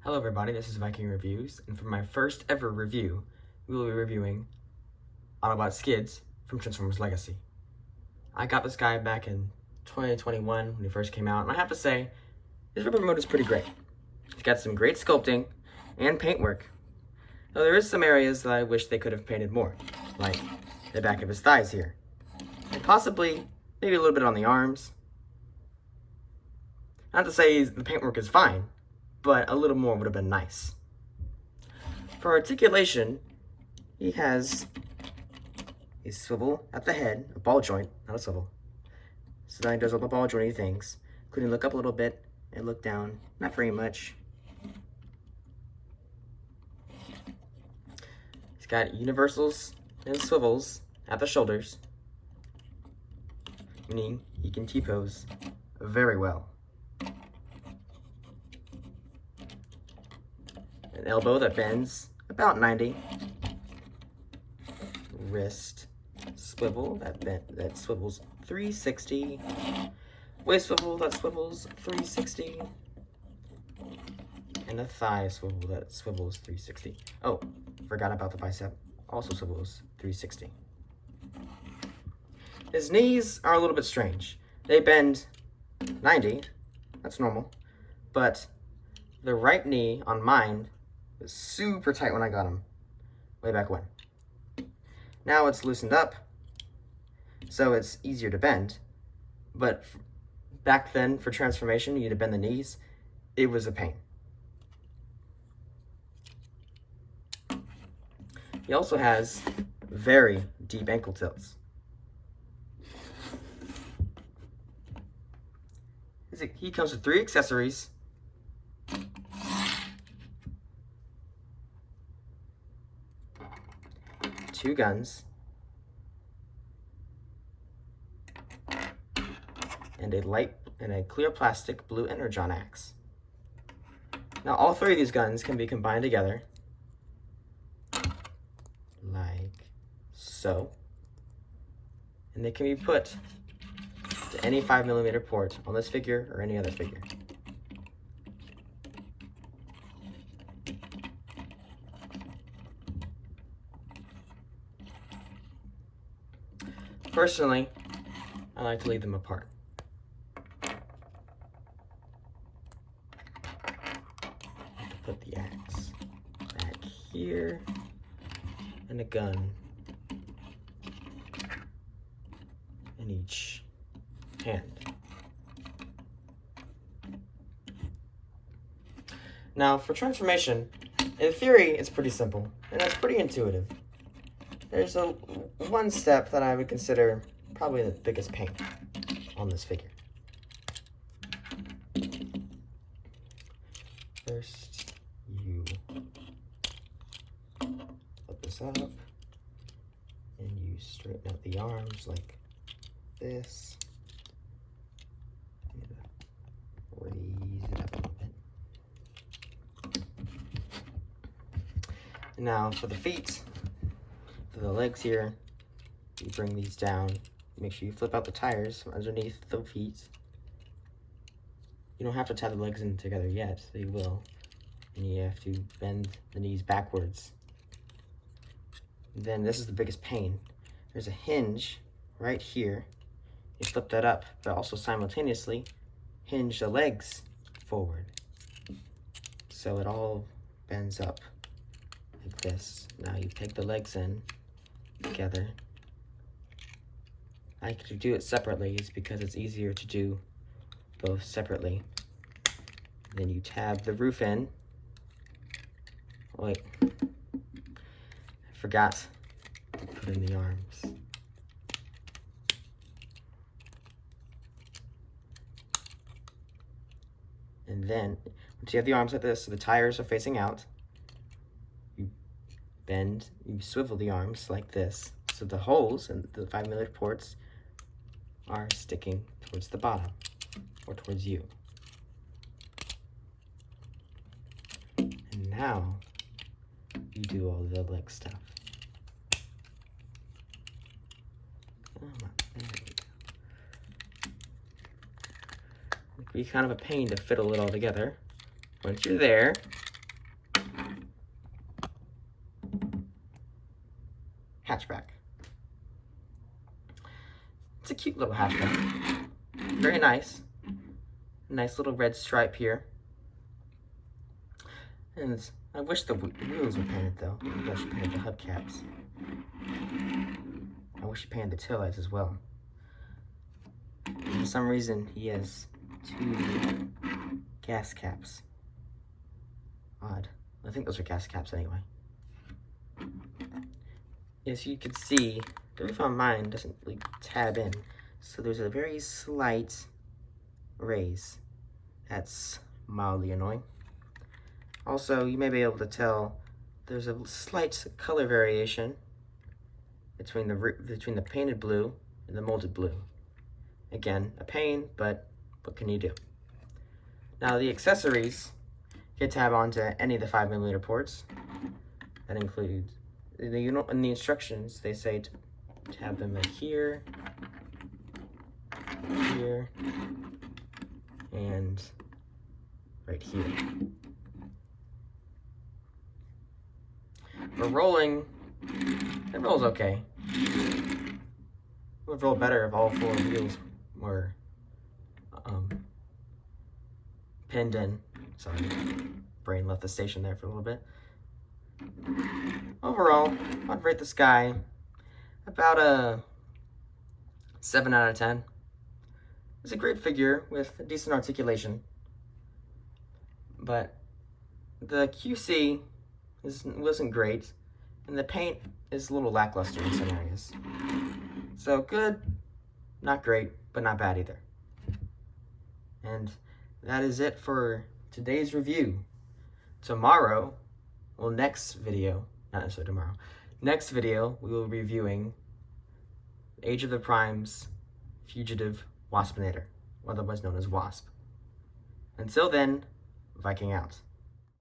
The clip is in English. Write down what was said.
Hello everybody, this is V1king Reviews, and for my first ever review, we will be reviewing Autobot Skids from Transformers Legacy. I got this guy back in 2021 when he first came out, and I have to say, his rubber mode is pretty great. He's got some great sculpting and paintwork, though there is some areas that I wish they could have painted more, like the back of his thighs here, and possibly maybe a little bit on the arms. Not to say the paintwork is fine, but a little more would have been nice. For articulation, he has a swivel at the head, a ball joint, not a swivel. So now he does all the ball jointy things, including look up a little bit and look down, not very much. He's got universals and swivels at the shoulders, meaning he can T-pose very well. An elbow that bends about 90. Wrist swivel that swivels 360. Waist swivel that swivels 360. And a thigh swivel that swivels 360. Oh, forgot about the bicep. Also swivels 360. His knees are a little bit strange. They bend 90. That's normal. But the right knee on mine was super tight when I got him, way back when. Now it's loosened up, so it's easier to bend. But back then, for transformation, you had to bend the knees. It was a pain. He also has very deep ankle tilts. He comes with 3 accessories. Two guns, and a clear plastic blue energon axe. Now all 3 of these guns can be combined together, like so, and they can be put to any 5mm port on this figure or any other figure. Personally, I like to leave them apart. I have to put the axe back here, and a gun in each hand. Now, for transformation, in theory, it's pretty simple, and it's pretty intuitive. There's one step that I would consider probably the biggest pain on this figure. First, you flip this up, and you straighten out the arms like this. Raise it up a little bit. And now for the feet. For the legs here, you bring these down. Make sure you flip out the tires from underneath the feet. You don't have to tie the legs in together yet, so you will. And you have to bend the knees backwards. And then this is the biggest pain. There's a hinge right here. You flip that up, but also simultaneously hinge the legs forward. So it all bends up like this. Now you take the legs in together. I like to do it separately is because it's easier to do both separately. Then you tab the roof in. Wait, I forgot to put in the arms. And then once you have the arms like this, so the tires are facing out, you swivel the arms like this, so the holes and the 5mm ports are sticking towards the bottom, or towards you. And now, you do all the leg stuff. Come on, there we go. It can be kind of a pain to fiddle it all together. Once you're there, hatchback. It's a cute little hatchback. Very nice. Nice little red stripe here. And I wish the wheels were painted though. Maybe I should paint the hubcaps. I wish he painted the taillights as well. For some reason, he has 2 gas caps. Odd. I think those are gas caps anyway. As you can see, the roof on mine doesn't really tab in, so there's a very slight raise. That's mildly annoying. Also, you may be able to tell there's a slight color variation between the painted blue and the molded blue. Again, a pain, but what can you do? Now the accessories can tab onto any of the 5mm ports. That includes, in the instructions, they say to tab them like here, here, and right here. For rolling, it rolls okay. It would roll better if all 4 wheels were pinned in. Sorry, brain left the station there for a little bit. Overall, I'd rate this guy about a 7 out of 10. It's a great figure with decent articulation, but the QC wasn't great, and the paint is a little lackluster in some areas. So good, not great, but not bad either. And that is it for today's review. Tomorrow, well, next video, not necessarily tomorrow, next video we will be reviewing Age of the Prime's Fugitive Waspinator, otherwise known as Wasp. Until then, Viking out.